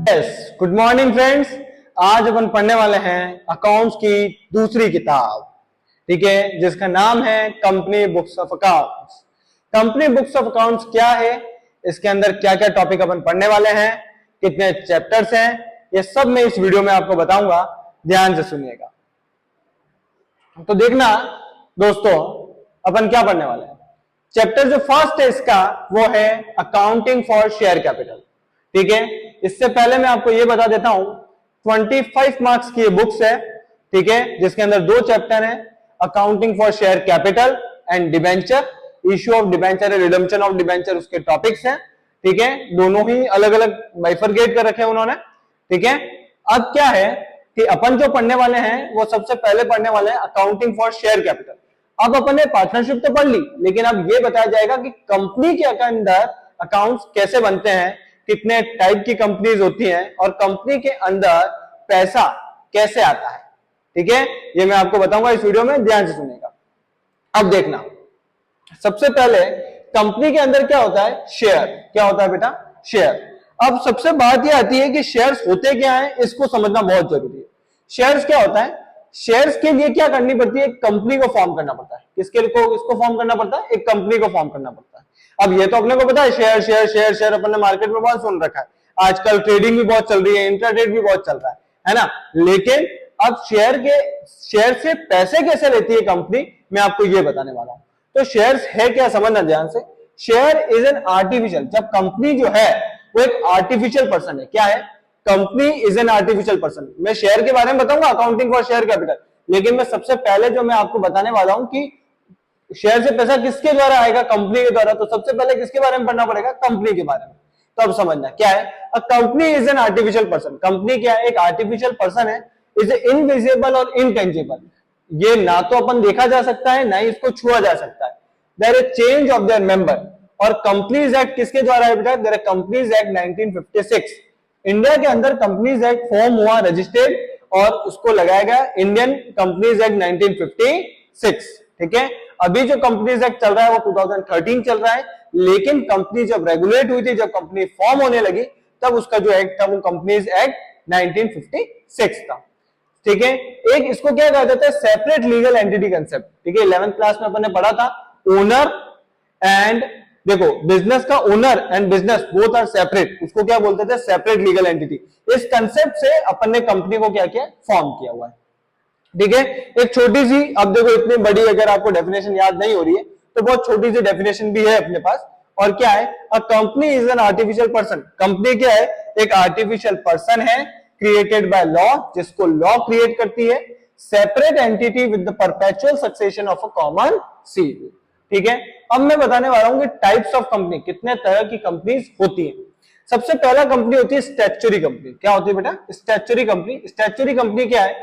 Yes, good morning friends. आज अपन पढ़ने वाले हैं अकाउंट्स की दूसरी किताब, ठीक है, जिसका नाम है company books of accounts. Company books of accounts क्या है, इसके अंदर क्या क्या टॉपिक अपन पढ़ने वाले हैं, कितने चैप्टर्स हैं, ये सब मैं इस वीडियो में आपको बताऊंगा। ध्यान से सुनिएगा। तो देखना दोस्तों, अपन क्या पढ़ने वाले हैं। चैप्टर जो फर्स्ट है इसका वो है अकाउंटिंग फॉर शेयर कैपिटल, ठीक है। इससे पहले मैं आपको ये बता देता हूं, 25 मार्क्स की ये बुक्स है, ठीक है, जिसके अंदर दो चैप्टर हैं, accounting for share capital and debenture, issue of debenture, redemption of debenture, उसके टॉपिक्स हैं, ठीक है। दोनों ही अलग अलग बाइफरगेट कर रखे हैं उन्होंने, ठीक है। अब क्या है कि अपन जो पढ़ने वाले हैं वो सबसे पहले पढ़ने वाले हैं अकाउंटिंग फॉर शेयर कैपिटल। अब अपन ने पार्टनरशिप तो पढ़ ली, लेकिन अब ये बताया जाएगा कि कंपनी के अंदर अकाउंट्स कैसे बनते हैं, कितने टाइप की कंपनीज होती हैं और कंपनी के अंदर पैसा कैसे आता है, ठीक है। ये मैं आपको बताऊंगा इस वीडियो में, ध्यान से सुनिएगा। अब देखना, सबसे पहले कंपनी के अंदर क्या होता है, शेयर। क्या होता है बेटा, शेयर। अब सबसे बात यह आती है कि शेयर्स होते क्या है, इसको समझना बहुत जरूरी है। शेयर्स क्या होता है, शेयर्स के लिए क्या करनी पड़ती है, कंपनी को फॉर्म करना पड़ता है। किसके लिए इसको फॉर्म करना पड़ता है, एक कंपनी को फॉर्म करना पड़ता है। अब ये तो अपने को पता है, शेयर शेयर शेयर शेयर अपन ने मार्केट में बहुत सुन रखा है, आजकल ट्रेडिंग भी बहुत चल रही है, इंट्राडेट भी बहुत चल रहा है ना। लेकिन अब शेयर से पैसे कैसे लेती है कंपनी, मैं आपको ये बताने वाला हूं। तो शेयर्स है क्या, समझना ध्यान से। शेयर इज एन आर्टिफिशियल, जब कंपनी जो है वो एक आर्टिफिशियल पर्सन है। क्या है, company is an artificial person. मैं शेयर के बारे में बताऊंगा, अकाउंटिंग फॉर शेयर कैपिटल, लेकिन मैं सबसे पहले जो मैं आपको बताने वाला हूं कि शेयर से पैसा किसके द्वारा आएगा, कंपनी के द्वारा। तो सबसे पहले किसके बारे में पढ़ना पड़ेगा, कंपनी के बारे में। तो अब समझना क्या है, a company is an artificial person. Company क्या है, एक आर्टिफिशियल पर्सन है, इज इनविजिबल और इनटेंजिबल। ये ना तो अपन देखा जा सकता है, ना ही इसको छुआ जा सकता है। There is change of there member. और कंपनीज एक्ट किसके द्वारा है बेटा, देयर कंपनीज एक्ट 1956। इंडिया के अंदर कंपनीज एक्ट फॉर्म हुआ, रजिस्टर्ड, और उसको लगाया गया इंडियन कंपनीज एक्ट 1956, ठीक है। अभी जो कंपनीज एक्ट चल रहा है वो 2013 चल रहा है, लेकिन कंपनी जब रेगुलेट हुई थी, जब कंपनी फॉर्म होने लगी, तब उसका जो एक्ट था वो कंपनीज एक्ट 1956 था, ठीक है। एक इसको क्या कहा जाता है, सेपरेट लीगल एंटिटी कंसेप्ट, ठीक है। 11th क्लास में अपन ने पढ़ा था, ओनर एंड, देखो, बिजनेस का owner and business both are separate, उसको क्या बोलते थे, सेपरेट लीगल एंटिटी। इस कंसेप्ट से अपन ने कंपनी को क्या किया, फॉर्म किया हुआ है, ठीक है। एक छोटी सी, अब देखो इतनी बड़ी अगर आपको डेफिनेशन याद नहीं हो रही है तो बहुत छोटी सी डेफिनेशन भी है अपने पास। और क्या है, a company is an artificial person. Company क्या है, एक आर्टिफिशियल पर्सन है, क्रिएटेड बाय लॉ, जिसको लॉ क्रिएट करती है, separate entity with the perpetual succession of a common seal, ठीक है। अब मैं बताने वाला हूं कि टाइप्स ऑफ कंपनी, कितने तरह की कंपनीज होती है। सबसे पहला कंपनी होती है स्टैट्यूटरी कंपनी। क्या होती है बेटा, स्टैट्यूटरी कंपनी। स्टैट्यूटरी कंपनी क्या है,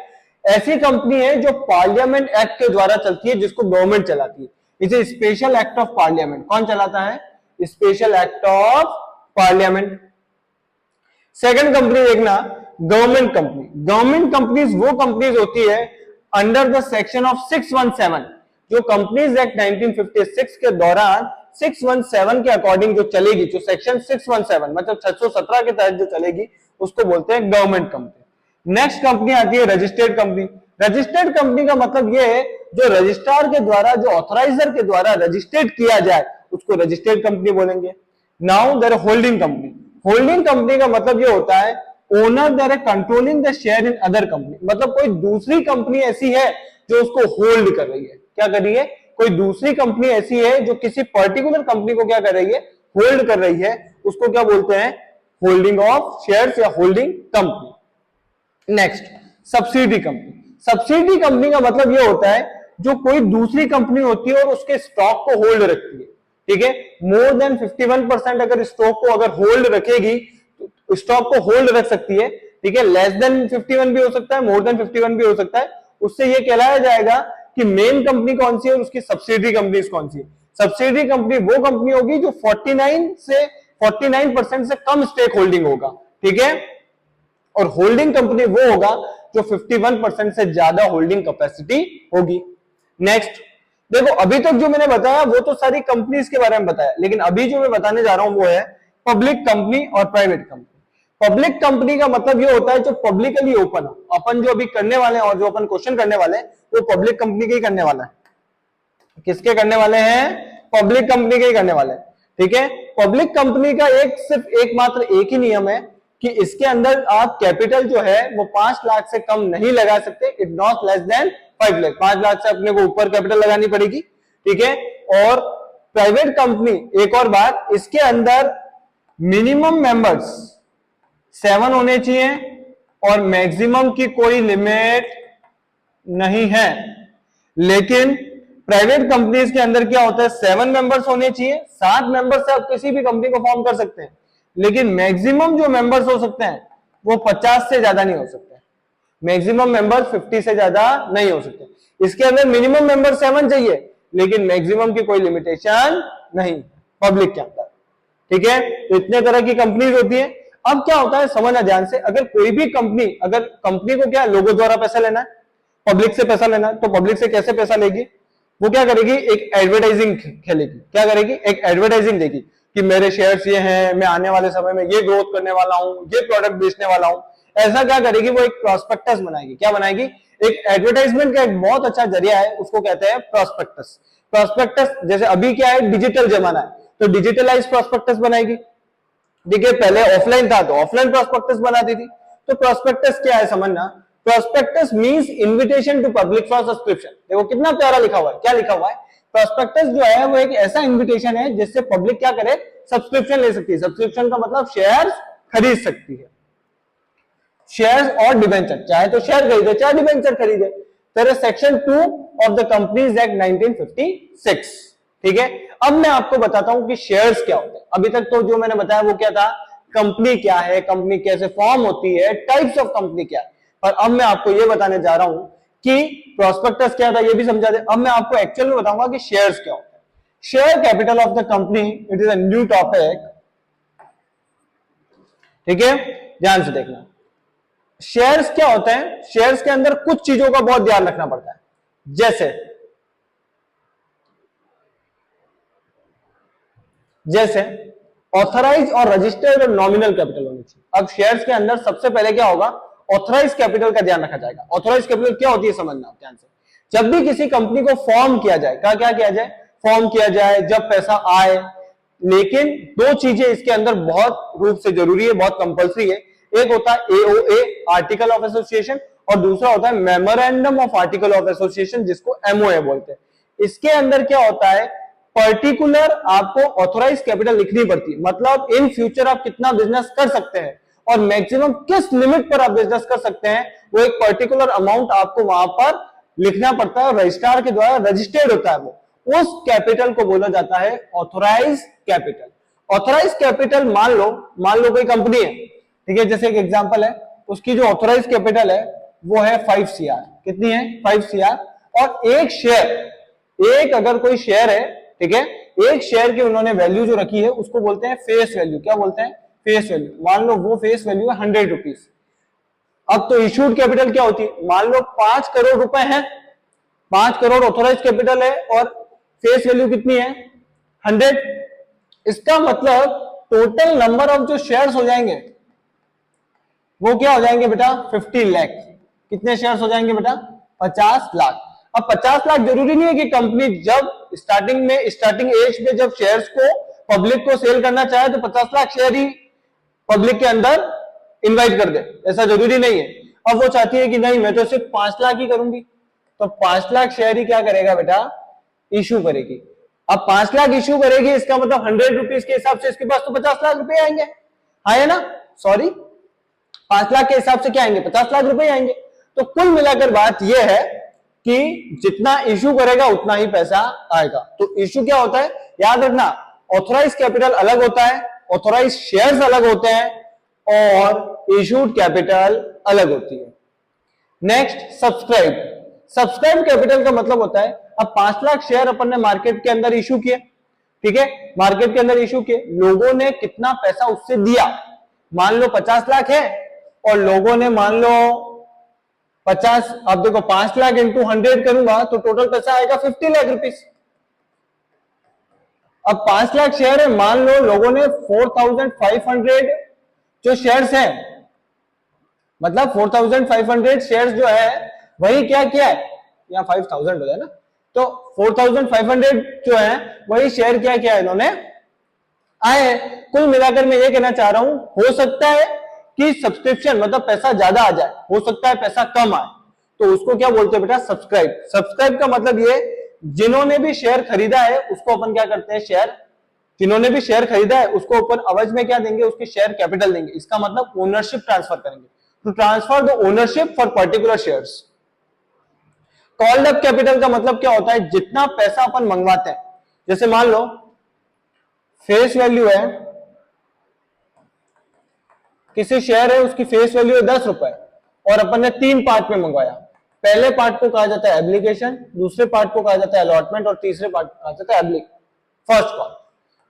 ऐसी कंपनी है जो पार्लियामेंट एक्ट के द्वारा चलती है, जिसको गवर्नमेंट चलाती है। इसे स्पेशल एक्ट ऑफ पार्लियामेंट, कौन चलाता है, special act of parliament. Second company देखना, गवर्नमेंट कंपनी। गवर्नमेंट कंपनीज वो कंपनीज होती है अंडर द सेक्शन ऑफ 617, जो कंपनीज एक्ट 1956 के दौरान 617 के अकॉर्डिंग जो चलेगी, जो सेक्शन 617 मतलब 617 के तहत जो चलेगी, उसको बोलते हैं गवर्नमेंट कंपनी। नेक्स्ट कंपनी आती है रजिस्टर्ड कंपनी। रजिस्टर्ड कंपनी का मतलब यह है जो रजिस्ट्रार के द्वारा, जो ऑथराइजर के द्वारा रजिस्टर्ड किया जाए, उसको रजिस्टर्ड कंपनी बोलेंगे। Now there holding company. Holding company का मतलब यह होता है owner there controlling the share in other company, मतलब कोई दूसरी कंपनी ऐसी है जो उसको होल्ड कर रही है। क्या कर रही है, कोई दूसरी कंपनी ऐसी है जो किसी पर्टिकुलर कंपनी को क्या कर रही है, होल्ड कर रही है, उसको क्या बोलते हैं, होल्डिंग ऑफ शेयर्स या holding company. Next, subsidy company. Subsidy company का मतलब यह होता है जो कोई दूसरी कंपनी होती है और उसके स्टॉक को होल्ड रखती है, ठीक है। मोर देन 51% अगर स्टॉक को अगर होल्ड रखेगी, तो स्टॉक को होल्ड रख सकती है, ठीक है। लेस देन 51 भी हो सकता है, मोर देन 51 भी हो सकता है। उससे यह कहलाया जाएगा कि मेन कंपनी कौन सी है और उसकी सब्सिडी कंपनी कौन सी है। सब्सिडी कंपनी वो कंपनी होगी जो 49% से कम स्टेक होल्डिंग होगा, ठीक है। और होल्डिंग कंपनी वो होगा जो 51% से ज्यादा होल्डिंग कैपेसिटी होगी। नेक्स्ट देखो, अभी तक जो मैंने बताया वो तो सारी कंपनीज के बारे में बताया, लेकिन अभी जो मैं बताने जा रहा हूं वो है पब्लिक कंपनी और प्राइवेट कंपनी। पब्लिक कंपनी का मतलब ये होता है जो पब्लिकली ओपन हो। अपन जो अभी करने वाले हैं और जो अपन क्वेश्चन करने वाले हैं वो पब्लिक कंपनी के ही करने वाला है। किसके करने वाले हैं? पब्लिक कंपनी के ही करने वाले हैं। ठीक है, पब्लिक कंपनी का सिर्फ एकमात्र एक ही नियम है कि इसके अंदर आप कैपिटल जो है वो 5 लाख से कम नहीं लगा सकते। It not less than 5 lakh. 5 lakh से अपने को ऊपर कैपिटल लगानी पड़ेगी। ठीक है, और प्राइवेट कंपनी, एक और बात, इसके अंदर मिनिमम मेंबर्स 7 होने चाहिए और मैक्सिमम की कोई लिमिट नहीं है। लेकिन प्राइवेट कंपनीज के अंदर क्या होता है? 7 मेंबर्स होने चाहिए। 7 मेंबर्स से आप किसी भी कंपनी को फॉर्म कर सकते हैं, लेकिन मैक्सिमम जो मेंबर्स हो सकते हैं वो 50 से ज्यादा नहीं हो सकते। मैक्सिमम मेंबर्स 50 से ज्यादा नहीं हो सकते। इसके अंदर मिनिमम मेंबर 7 चाहिए, लेकिन मैक्सिमम की कोई लिमिटेशन नहीं पब्लिक के अंदर। ठीक है, तो इतने तरह की कंपनीज होती है। अब क्या होता है, समझना ध्यान से, अगर कोई भी कंपनी, अगर कंपनी को क्या लोगो द्वारा पैसा लेना है, पब्लिक से पैसा लेना है, तो पब्लिक से कैसे पैसा लेगी? वो क्या करेगी? एक एडवर्टाइजिंग खेलेगी। क्या करेगी? एक एडवर्टाइजिंग देगी कि मेरे शेयर्स ये हैं, मैं आने वाले समय में ये ग्रोथ करने वाला हूं, ये प्रोडक्ट बेचने वाला हूं। ऐसा क्या करेगी? वो एक प्रॉस्पेक्टस बनाएगी। क्या बनाएगी? एक एडवर्टाइजमेंट का एक बहुत अच्छा जरिया है, उसको कहते हैं प्रॉस्पेक्टस। प्रॉस्पेक्टस जैसे अभी क्या है, डिजिटल जमाना है, तो डिजिटलाइज प्रॉस्पेक्टस बनाएगी। ठीक है, पहले ऑफलाइन था तो ऑफलाइन प्रॉस्पेक्टस बनाती थी। तो प्रॉस्पेक्टस क्या है समझना। Prospectus means invitation to public for subscription. देखो कितना प्यारा लिखा हुआ है। क्या लिखा हुआ है? प्रॉस्पेक्टस जो है वो एक ऐसा इनविटेशन है जिससे पब्लिक क्या करे? सब्सक्रिप्शन ले सकती है। सब्सक्रिप्शन का मतलब शेयर्स खरीद सकती है। शेयर्स और डिबेंचर, चाहे तो शेयर खरीदे चाहे डिबेंचर खरीदे। तेरे section 2 of the companies act 1956। ठीक है, अब मैं आपको बताता हूं कि शेयर्स क्या होते हैं। अभी तक तो जो मैंने बताया वो क्या था? कंपनी क्या है, कंपनी कैसे फॉर्म होती है, टाइप्स ऑफ कंपनी क्या है। पर अब मैं आपको ये बताने जा रहा हूं कि प्रॉस्पेक्टस क्या था, ये भी समझा दे। अब मैं आपको एक्चुअल में बताऊंगा कि शेयर्स क्या होता है। Share capital of the company, it is a new topic. ठीक है, ध्यान से देखना। शेयर्स क्या होते हैं? शेयर्स के अंदर कुछ चीजों का बहुत ध्यान रखना पड़ता है। जैसे ऑथराइज और रजिस्टर्ड और नॉमिनल कैपिटल होनी चाहिए। अब शेयर्स के अंदर सबसे पहले क्या होगा? ऑथराइज कैपिटल का ध्यान रखा जाएगा। ऑथराइज कैपिटल क्या होती है समझना ध्यान से। जब भी किसी कंपनी को फॉर्म किया जाए, क्या किया जाए? फॉर्म किया जाए जब पैसा आए। लेकिन 2 चीजें इसके अंदर बहुत रूप से जरूरी है, बहुत कंपल्सरी है। एक होता है एओए, आर्टिकल ऑफ एसोसिएशन, और दूसरा होता है memorandum of article of association, जिसको एमओए बोलते हैं। इसके अंदर क्या होता है? पर्टिकुलर आपको ऑथोराइज कैपिटल लिखनी पड़ती है। मतलब इन फ्यूचर आप कितना बिजनेस कर सकते हैं और मैक्सिमम किस लिमिट पर आप बिजनेस कर सकते हैं, वो एक पर्टिकुलर अमाउंट आपको वहां पर लिखना पड़ता है और रजिस्ट्रार के द्वारा रजिस्टर्ड होता है। वो उस कैपिटल को बोला जाता है ऑथोराइज कैपिटल। ऑथोराइज कैपिटल मान लो कोई कंपनी है, ठीक है, जैसे एक एग्जांपल है, उसकी जो ऑथोराइज कैपिटल है वो है 5 CR। कितनी है? 5 CR। और एक शेयर, एक अगर कोई शेयर है, ठीक है, एक शेयर की उन्होंने वैल्यू जो रखी है उसको बोलते हैं फेस वैल्यू। क्या बोलते हैं? Face value. मान लो वो फेस वैल्यू है 100 रुपीज। अब तो इशूड कैपिटल क्या होती है? मान लो 5 करोड़ रुपए है, 5 करोड़ ऑथोराइज कैपिटल है और फेस वैल्यू कितनी है? 100। इसका मतलब टोटल नंबर ऑफ जो शेयर्स हो जाएंगे वो क्या हो जाएंगे बेटा? 50 लाख। कितने शेयर्स हो जाएंगे बेटा? 50 लाख। अब 50 लाख जरूरी नहीं है कि कंपनी जब स्टार्टिंग एज में जब शेयर्स को पब्लिक को सेल करना चाहे तो 50 लाख शेयर ही पब्लिक के अंदर इनवाइट कर दे, ऐसा जरूरी नहीं है। अब वो चाहती है कि नहीं मैं तो सिर्फ 5 लाख ही करूंगी, तो 5 लाख शेयर ही क्या करेगा बेटा? इशू करेगी। अब 5 लाख इशू करेगी, इसका मतलब 100 रुपीज के हिसाब से इसके पास तो 50 लाख रुपए आएंगे, आए ना? सॉरी, 5 लाख के हिसाब से क्या आएंगे? 50 लाख रुपए आएंगे। तो कुल मिलाकर बात यह है कि जितना इशू करेगा उतना ही पैसा आएगा। तो इशू क्या होता है? याद रखना, ऑथोराइज कैपिटल अलग होता है, ऑथोराइज शेयर्स अलग होते हैं और इशूड कैपिटल अलग होती है। Next, subscribe. सब्सक्राइब कैपिटल का मतलब होता है, अब 5 लाख शेयर अपन ने मार्केट के अंदर इशू किए, ठीक है, मार्केट के अंदर इशू किए, लोगों ने कितना पैसा उससे दिया? मान लो 50 लाख है और लोगों ने मान लो 50, अब देखो 5 लाख इंटू 100 करूंगा तो टोटल पैसा आएगा 50 लाख रुपीस। अब 5 लाख शेयर है, मान लो लोगों ने 4500 जो शेयर्स है, मतलब 4500 शेयर्स जो है वही क्या किया है, यहाँ 5000 हो जाए ना, तो 4500 जो है वही शेयर क्या किया इन्होंने आए। कुल मिलाकर मैं ये कहना चाह रहा हूं, हो सकता है कि सब्सक्रिप्शन मतलब पैसा ज्यादा आ जाए, हो सकता है पैसा कम आए, तो उसको क्या बोलते हैं बेटा, सब्सक्राइब। सब्सक्राइब का मतलब ये, जिन्होंने भी शेयर खरीदा है उसको अपन क्या करते हैं, शेयर, जिन्होंने भी शेयर खरीदा है उसको ऊपर अवज में क्या देंगे, उसके शेयर कैपिटल देंगे। इसका मतलब ओनरशिप ट्रांसफर करेंगे, to transfer the ownership for particular shares. Called up capital का मतलब क्या होता है, जितना पैसा अपन मंगवाते हैं, जैसे मान लो फेस वैल्यू है, किसी शेयर है उसकी फेस वैल्यू है 10 रुपए और अपन ने 3 पार्ट में मंगवाया। पहले पार्ट को कहा जाता है एप्लीकेशन, दूसरे पार्ट को कहा जाता है अलॉटमेंट और तीसरे पार्ट को कहा जाता है फर्स्ट कॉल।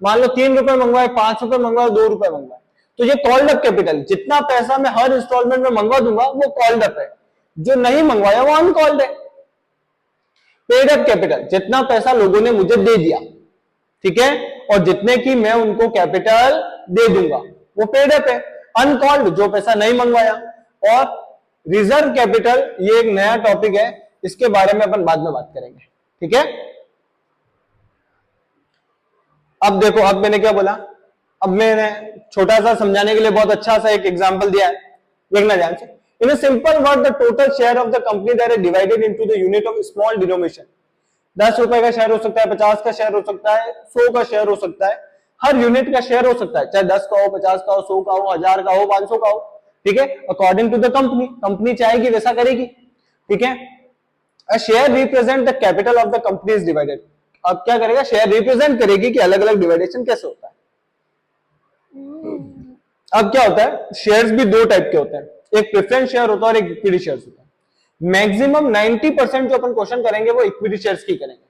मान लो 3 रुपए मंगवाए, 5 रुपए मंगवाए, 2 रुपए मंगवाए, तो ये कॉल्ड अप कैपिटल, जितना पैसा मैं हर इंस्टॉलमेंट में मंगवा दूंगा वो कॉल्ड अप है, जो नहीं मंगवाया वो अनकॉल्ड है। पेड अप कैपिटल, जितना पैसा लोगों ने मुझे दे दिया, ठीक है, और जितने की मैं उनको कैपिटल दे दूंगा वो पेड अप है। अनकॉल्ड, जो पैसा नहीं मंगवाया। और रिजर्व कैपिटल, ये एक नया टॉपिक है, इसके बारे में अपन बाद में बात करेंगे, ठीक है। अब देखो, अब मैंने क्या बोला, अब मैंने छोटा सा समझाने के लिए बहुत अच्छा सा एक एग्जांपल दिया है, देखना ध्यान से। In a simple word, the total share of the company that is divided into the unit of small denomination. 10 रुपए का शेयर हो सकता है, 50 का शेयर हो सकता है, 100 का शेयर हो सकता है, हर यूनिट का शेयर हो सकता है, चाहे 10 का हो, 50 का हो, 100 का हो, 1000 का हो, 500 का हो, ठीक है, according to the company. Company चाहेगी वैसा करेगी, ठीक है। A share represent the capital of the company is divided. अब क्या करेगा, शेयर रिप्रेजेंट करेगी कि अलग अलग डिवाइडेशन कैसे होता है। अब क्या होता है, शेयर्स भी दो टाइप के होते हैं, एक प्रेफरेंस शेयर होता है और एक इक्विटी शेयर्स होता है। मैक्सिमम 90% जो अपन क्वेश्चन करेंगे वो इक्विटी शेयर्स की करेंगे।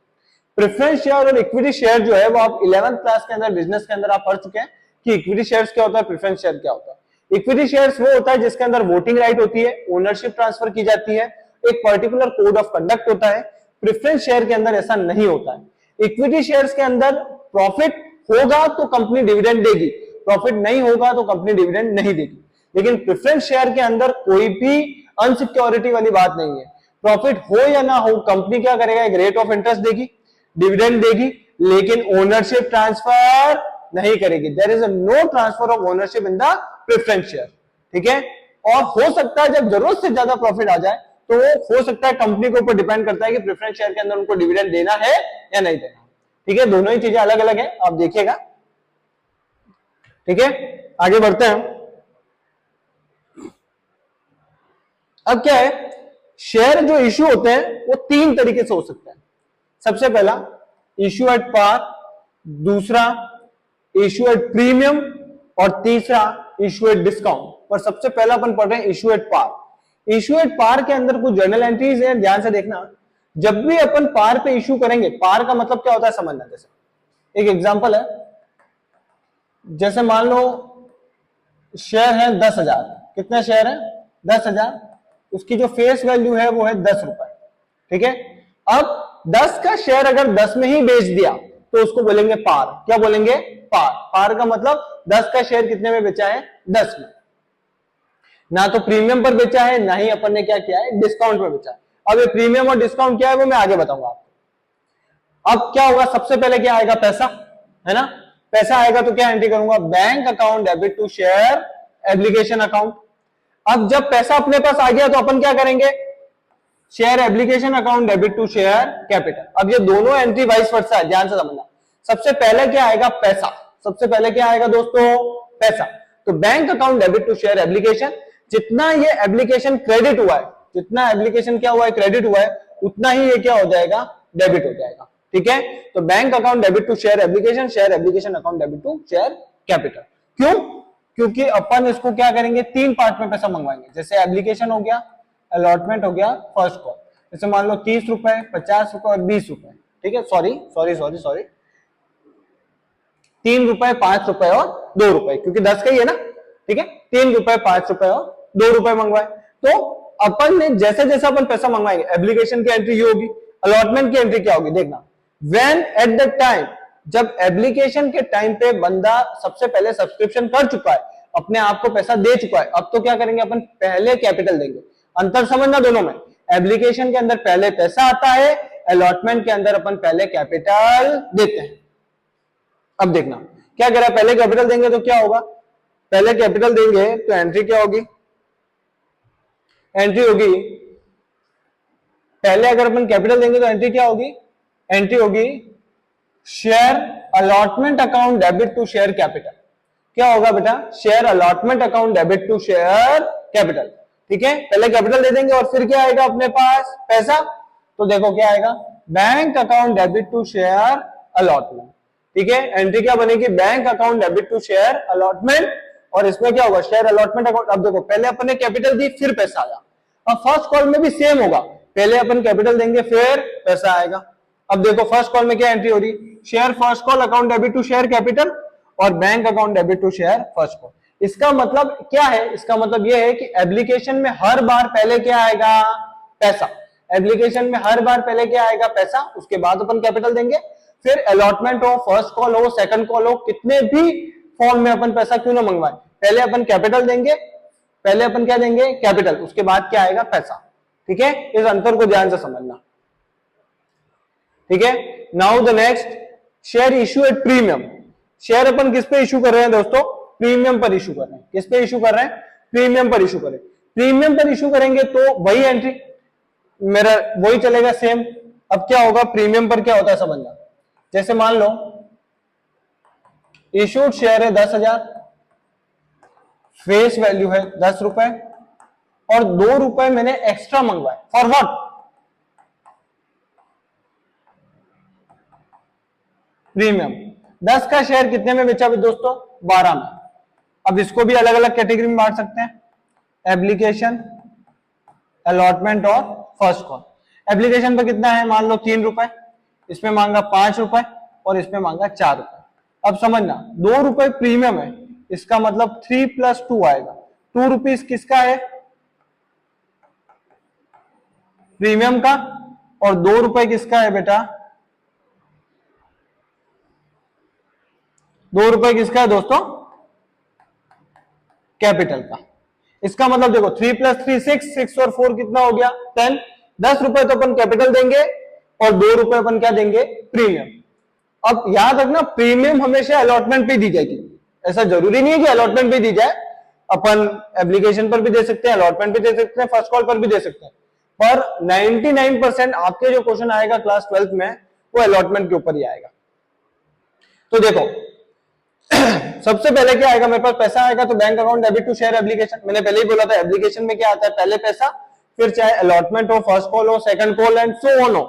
प्रेफरेंस शेयर और इक्विटी शेयर जो है वो आप 11th क्लास के अंदर, बिजनेस के अंदर आप पढ़ चुके हैं कि इक्विटी शेयर्स क्या होता है, प्रेफरेंस शेयर क्या होता है। इक्विटी शेयर्स वो होता है जिसके अंदर वोटिंग राइट होती है, ओनरशिप ट्रांसफर की जाती है, एक पर्टिकुलर कोड ऑफ कंडक्ट होता है। प्रेफरेंस शेयर के अंदर ऐसा नहीं होता है। इक्विटी शेयर्स के अंदर प्रॉफिट होगा तो कंपनी डिविडेंड देगी, प्रॉफिट नहीं होगा तो कंपनी डिविडेंड नहीं देगी। लेकिन प्रेफरेंस शेयर के अंदर कोई भी अनसिक्योरिटी वाली बात नहीं है। प्रॉफिट हो या ना हो, कंपनी क्या करेगा, एक रेट ऑफ इंटरेस्ट देगी, डिविडेंड देगी, लेकिन ओनरशिप ट्रांसफर नहीं करेगी। There is no transfer of ownership in the preference share, ठीक है। और हो सकता है जब जरूरत से ज्यादा प्रॉफिट आ जाए तो वो हो सकता है, कंपनी के ऊपर डिपेंड करता है कि प्रेफरेंस शेयर के अंदर उनको डिविडेंड देना है या नहीं देना, ठीक है। दोनों ही चीजें अलग अलग है, आप देखिएगा, ठीक है। आगे बढ़ते हैं। अब क्या है, शेयर जो इश्यू होते हैं वो 3 तरीके से हो सकते हैं। सबसे पहला इश्यू एट पार, दूसरा इश्यू एट प्रीमियम और तीसरा इश्यू एट डिस्काउंट। पर सबसे पहला अपन पढ़ रहे हैं issue at par. Issue at par के अंदर कुछ जर्नल एंट्रीज है, ध्यान से देखना। जब भी अपन पार पे इश्यू करेंगे, पार का मतलब क्या होता है समझना। जैसे एक एग्जांपल है, जैसे मान लो शेयर है 10,000, कितने शेयर है 10,000, उसकी जो फेस वैल्यू है वो है 10 रुपए, ठीक है। अब 10 का शेयर अगर 10 में ही बेच दिया तो उसको बोलेंगे पार। क्या बोलेंगे, पार। पार का मतलब 10 का शेयर कितने में बेचा है, 10 में। ना तो प्रीमियम पर बेचा है, ना ही अपन ने क्या किया है, डिस्काउंट पर बेचा है। अब ये प्रीमियम और डिस्काउंट क्या है वो मैं आगे बताऊंगा आपको। अब क्या होगा, सबसे पहले क्या आएगा, पैसा, है ना। पैसा आएगा तो क्या एंट्री करूंगा, bank account debit to share application account. अब जब पैसा अपने पास आ गया तो अपन क्या करेंगे, share application account debit to share capital. अब ये दोनों एंट्री वाइस वर्सा है, ध्यान से समझना। सबसे पहले क्या आएगा, पैसा। सबसे पहले क्या आएगा दोस्तों, पैसा। तो bank account debit to share application, जितना ये एप्लीकेशन क्रेडिट हुआ है, जितना एप्लीकेशन क्या हुआ है, क्रेडिट हुआ है, उतना ही ये क्या हो जाएगा, डेबिट हो जाएगा, ठीक है। तो bank account debit to share application, share application account debit to share capital. क्यों, क्योंकि अपन इसको क्या करेंगे, 3 पार्ट में पैसा मंगवाएंगे। जैसे एप्लीकेशन हो गया, अलॉटमेंट हो गया, फर्स्ट कॉल। जैसे मान लो 30 रुपए, 50 रुपए और 20 रुपए, ठीक है। सॉरी 3 रुपए, 5 रुपए और 2 रुपए, क्योंकि 10 का ही है ना, ठीक है। 3 रुपए, 5 रुपए और 2 रुपए मंगवाए। तो अपन ने जैसे जैसे अपन पैसा मंगवाएंगे, एप्लीकेशन की एंट्री ये होगी, अलॉटमेंट की एंट्री क्या होगी, देखना। व्हेन एट द टाइम, जब एप्लीकेशन के टाइम पे बंदा सबसे पहले सब्सक्रिप्शन कर चुका है, अपने आप को पैसा दे चुका है। अब तो क्या करेंगे अपन, पहले कैपिटल देंगे। अंतर समझना दोनों में, एप्लीकेशन के अंदर पहले पैसा आता है, अलॉटमेंट के अंदर अपन पहले कैपिटल देते हैं। अब देखना क्या कह रहा है, पहले कैपिटल देंगे तो क्या होगा, पहले कैपिटल देंगे तो एंट्री क्या होगी, एंट्री होगी, पहले अगर अपन कैपिटल देंगे तो एंट्री क्या होगी, एंट्री होगी share allotment account debit to share capital. क्या होगा बेटा, share allotment account debit to share capital. ठीक है, पहले कैपिटल दे देंगे और फिर क्या आएगा अपने पास, पैसा। तो देखो क्या आएगा, bank account debit to share allotment. ठीक है, एंट्री क्या बनेगी, bank account debit to share allotment, और इसमें क्या होगा, शेयर अलॉटमेंट अकाउंट। अब देखो पहले अपन ने कैपिटल दी फिर पैसा आया। अब फर्स्ट कॉल में भी सेम होगा, पहले अपन कैपिटल देंगे फिर पैसा आएगा। अब देखो फर्स्ट कॉल में क्या एंट्री हो रही, share first call account debit to share capital और bank account debit to share first call. इसका मतलब क्या है, इसका मतलब यह है कि एप्लीकेशन में हर बार पहले क्या आएगा, पैसा। एप्लीकेशन में हर बार पहले क्या आएगा, पैसा, उसके बाद अपन कैपिटल देंगे, फिर अलॉटमेंट हो, फर्स्ट कॉल हो, सेकंड कॉल हो, कितने भी फॉर्म में अपन पैसा क्यों ना मंगवाए, पहले अपन कैपिटल देंगे, पहले अपन क्या देंगे, कैपिटल, उसके बाद क्या आएगा, पैसा। ठीक है, इस अंतर को ध्यान से समझना। ठीक है, now the next, share issue at premium. Share अपन किस पे इशू कर रहे हैं दोस्तों, प्रीमियम पर इशू कर रहे हैं। किस पे इशू कर रहे हैं, प्रीमियम पर इशू करें। प्रीमियम पर इशू करेंगे तो वही एंट्री मेरा वही चलेगा सेम। अब क्या होगा, प्रीमियम पर क्या होता है समझना, जैसे मान लो इशूड शेयर है 10,000, फेस वैल्यू है 10 रुपए और 2 रुपए मैंने एक्स्ट्रा मंगवाए, फॉर व्हाट, प्रीमियम। 10 का शेयर कितने में बेचा दोस्तों, 12 में। अब इसको भी अलग अलग कैटेगरी में बांट सकते हैं, एप्लीकेशन, अलॉटमेंट और फर्स्ट कॉल। एप्लीकेशन पर कितना है, मान लो 3 रुपए, इसमें मांगा 5 रुपए और इसमें मांगा 4 रुपए। अब समझना 2 रुपए प्रीमियम है, इसका मतलब 3 + 2 आएगा। 2 रुपीज किसका है, प्रीमियम का, और 2 रुपए किसका है बेटा, 2 रुपए किसका है दोस्तों, कैपिटल का। इसका मतलब देखो 3 + 3 6, 6 और 4 कितना हो गया, 10। 10 रुपए तो अपन कैपिटल देंगे और 2 रुपए अपन क्या देंगे, प्रीमियम। अब याद रखना, प्रीमियम हमेशा अलॉटमेंट पे दी जाएगी, ऐसा जरूरी नहीं है कि अलॉटमेंट पे दी जाए, अपन एप्लीकेशन पर भी दे सकते हैं, अलॉटमेंट पे दे सकते हैं, फर्स्ट कॉल पर भी दे सकते हैं, पर 99% आपके जो क्वेश्चन आएगा क्लास 12th में वो अलॉटमेंट के ऊपर ही आएगा। तो देखो सबसे पहले क्या आएगा, मेरे पास पैसा आएगा तो bank account debit to share application. मैंने पहले ही बोला था एप्लीकेशन में क्या आता है, पहले पैसा, फिर चाहे अलॉटमेंट हो, फर्स्ट कॉल हो, second call and so on हो,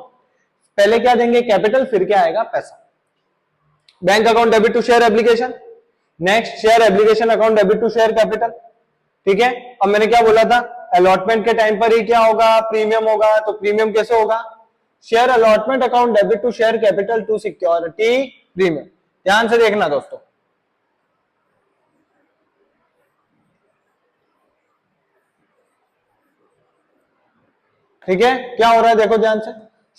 पहले क्या देंगे, कैपिटल, फिर क्या आएगा, पैसा। Bank account debit to share application, next share application account debit to share capital. ठीक है, अब मैंने क्या बोला था, अलॉटमेंट के टाइम पर ही क्या होगा, प्रीमियम होगा। तो प्रीमियम कैसे होगा, share allotment account debit to share capital to security premium. ध्यान से देखना दोस्तों, ठीक है, क्या हो रहा है देखो ध्यान से,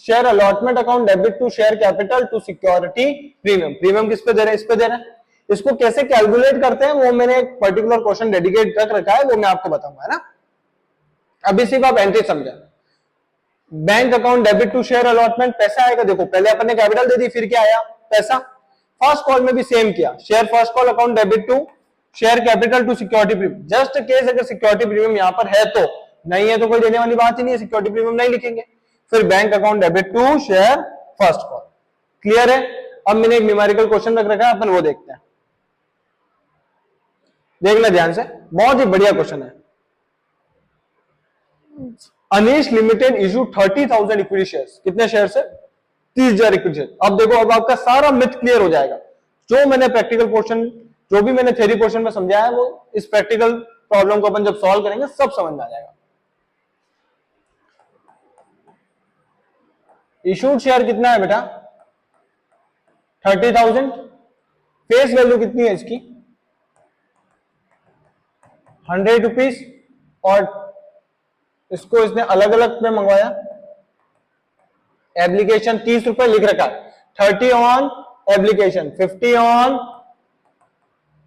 share allotment account debit to share capital to security premium. Premium किस पे दे रहे हैं, इस पे दे रहे हैं। इसको कैसे कैलकुलेट करते हैं वो मैंने एक पर्टिकुलर क्वेश्चन डेडिकेट कर रखा है, वो मैं आपको बताऊंगा, है ना। अभी सिर्फ आप एंट्री समझे। Bank account debit to share allotment, पैसा आएगा, देखो पहले अपन ने कैपिटल दे दी, फिर क्या आया, पैसा। फर्स्ट कॉल में भी सेम किया, share first call account debit to share capital to security premium. Just case अगर सिक्योरिटी प्रीमियम यहां पर है तो, नहीं है तो कोई देने वाली बात ही नहीं है, सिक्योरिटी प्रीमियम नहीं लिखेंगे। फिर bank account debit to share first call. Clear है। अब मैंने एक न्यूमेरिकल क्वेश्चन रख रखा है, अपन वो देखते हैं, देखना ध्यान से, बहुत ही बढ़िया क्वेश्चन है। Anish limited issue 30,000 equity shares. कितने शेयर से, 30,000 इक्विटी शेयर। अब देखो, अब आपका सारा मिथ क्लियर हो जाएगा। जो मैंने प्रैक्टिकल पोर्शन, जो भी मैंने थ्योरी पोर्शन में समझाया है, वो इस प्रैक्टिकल प्रॉब्लम को अपन जब सॉल्व करेंगे सब समझ में आ जाएगा। इशूड शेयर कितना है बेटा, 30,000। फेस वैल्यू कितनी है इसकी, 100 रुपीज, और इसको इसने अलग अलग में मंगवाया। एप्लीकेशन 30 रुपए लिख रखा है, 30 on application, 50 on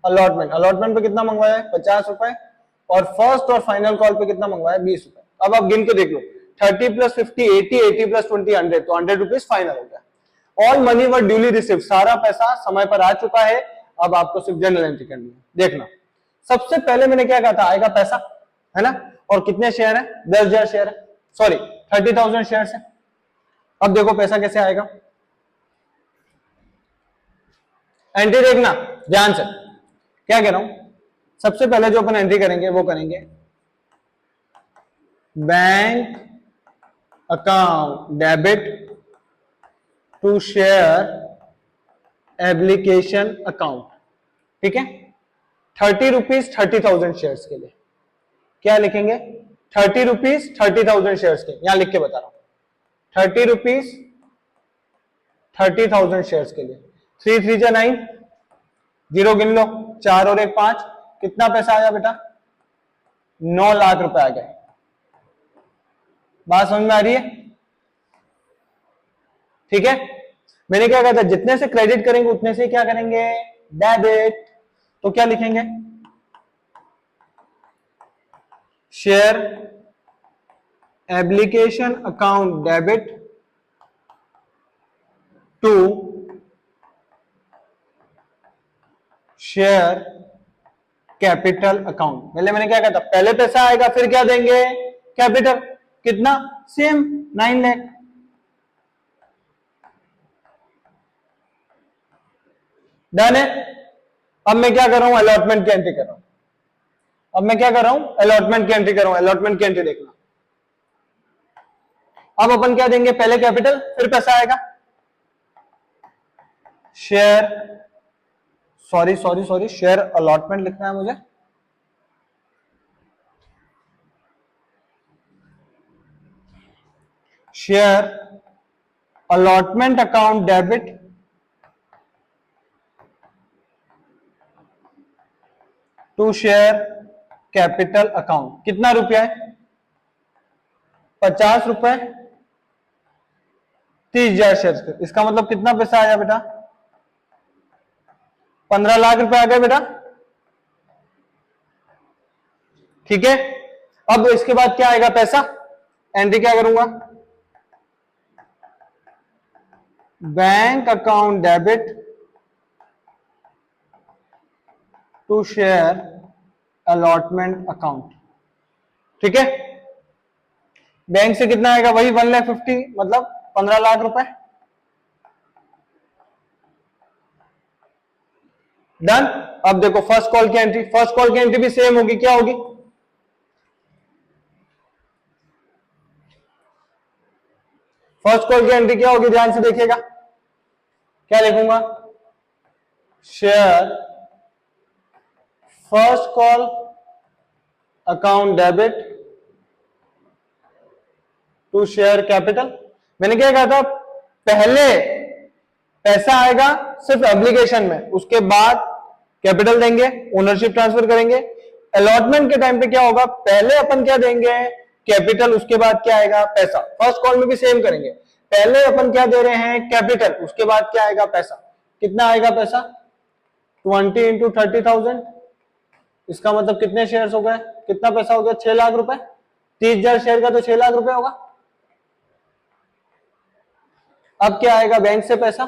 allotment, allotment पे कितना मंगवाया है 50 रुपए, और फर्स्ट और फाइनल कॉल पे कितना मंगवाया है 20 रुपए। अब आप गिन के देख लो, 30 प्लस 50 80, 80 प्लस 20 100, तो 100 रुपीज फाइनल हो गया। ऑल मनी वर ड्यूली रिसीव्ड, सारा पैसा समय पर आ चुका है। अब आपको सिर्फ जनरल एंट्री करनी है। देखना, सबसे पहले मैंने क्या कहा था, आएगा पैसा, है ना, और कितने शेयर है 10,000 शेयर है, सॉरी 30,000 शेयर है। अब देखो पैसा कैसे आएगा, एंट्री देखना ध्यान से, क्या कह रहा हूं, सबसे पहले जो अपन एंट्री करेंगे वो करेंगे bank account debit to share application account, ठीक है। 30 रुपीज 30,000 शेयर्स के लिए क्या लिखेंगे, 30 रुपीज 30,000 शेयर्स के, यहां लिख के बता रहा हूं, 30 रुपीज 30,000 शेयर्स के लिए। 3 3 जा 9, 0 गिन लो, 4 और 1 5, कितना पैसा आया बेटा 9 लाख रुपए आ गए। बात समझ में आ रही है, ठीक है। मैंने क्या कहा था, जितने से क्रेडिट करेंगे उतने से क्या करेंगे डेबिट, तो क्या लिखेंगे share application account debit to share capital account. पहले मैंने क्या कहा था, पहले पैसा आएगा फिर क्या देंगे कैपिटल, कितना सेम 9 लाख। डन है। अब मैं क्या कर रहा हूं, अलॉटमेंट की एंट्री कर रहा हूं। अब मैं क्या कर रहा हूं, अलॉटमेंट की एंट्री कर रहा हूं। अलॉटमेंट की एंट्री देखना, अब अपन क्या देंगे, पहले कैपिटल फिर पैसा आएगा, शेयर सॉरी शेयर अलॉटमेंट लिखना है मुझे, share allotment account debit to share capital account. कितना रुपया है 50 रुपए 30,000 शेयर, इसका मतलब कितना पैसा आया बेटा 15 लाख रुपए आ गए बेटा, ठीक है। अब इसके बाद क्या आएगा पैसा, एंट्री क्या करूंगा, bank account debit to share allotment account, ठीक है। बैंक से कितना आएगा, वही 1,50,000 मतलब 15 लाख रुपए। डन। अब देखो फर्स्ट कॉल की एंट्री, फर्स्ट कॉल की एंट्री भी सेम होगी, क्या होगी, फर्स्ट कॉल की एंट्री क्या होगी, ध्यान से देखिएगा, क्या लिखूंगा, share first call account debit to share capital. मैंने क्या कहा था, पहले पैसा आएगा सिर्फ एप्लीकेशन में, उसके बाद कैपिटल देंगे, ओनरशिप ट्रांसफर करेंगे। अलॉटमेंट के टाइम पे क्या होगा, पहले अपन क्या देंगे कैपिटल, उसके बाद क्या आएगा पैसा। फर्स्ट कॉल में भी सेम करेंगे, पहले अपन क्या दे रहे हैं कैपिटल, उसके बाद क्या आएगा पैसा। कितना आएगा पैसा 20 इंटू 30,000, इसका मतलब कितने शेयर्स हो गए, कितना पैसा हो गया 6 लाख रुपए। 30,000 शेयर का तो 6 लाख रुपए होगा। अब क्या आएगा बैंक से पैसा,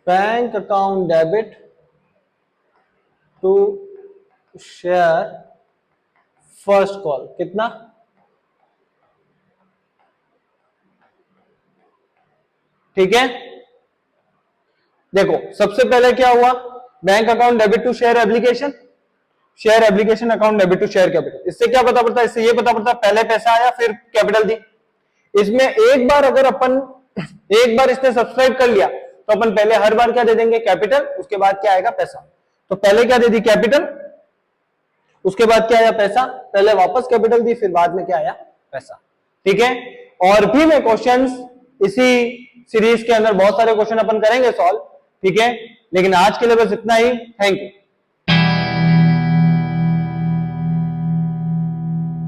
bank account debit to share first call, कितना ठीक है। देखो सबसे पहले क्या हुआ, bank account debit to share application, share application account debit to share capital. इससे क्या पता पड़ता है, इससे ये पता पड़ता है पहले पैसा आया फिर कैपिटल दी। इसमें एक बार अगर अपन एक बार इसने सब्सक्राइब कर लिया तो अपन पहले हर बार क्या दे देंगे कैपिटल, उसके बाद क्या आएगा पैसा। तो पहले क्या दे दी कैपिटल, उसके बाद क्या आया पैसा, पहले वापस कैपिटल दी फिर बाद में क्या आया पैसा, ठीक है। और भी मैं क्वेश्चंस इसी सीरीज के अंदर बहुत सारे क्वेश्चन अपन करेंगे सॉल्व, ठीक है। लेकिन आज के लिए बस इतना ही, थैंक यू।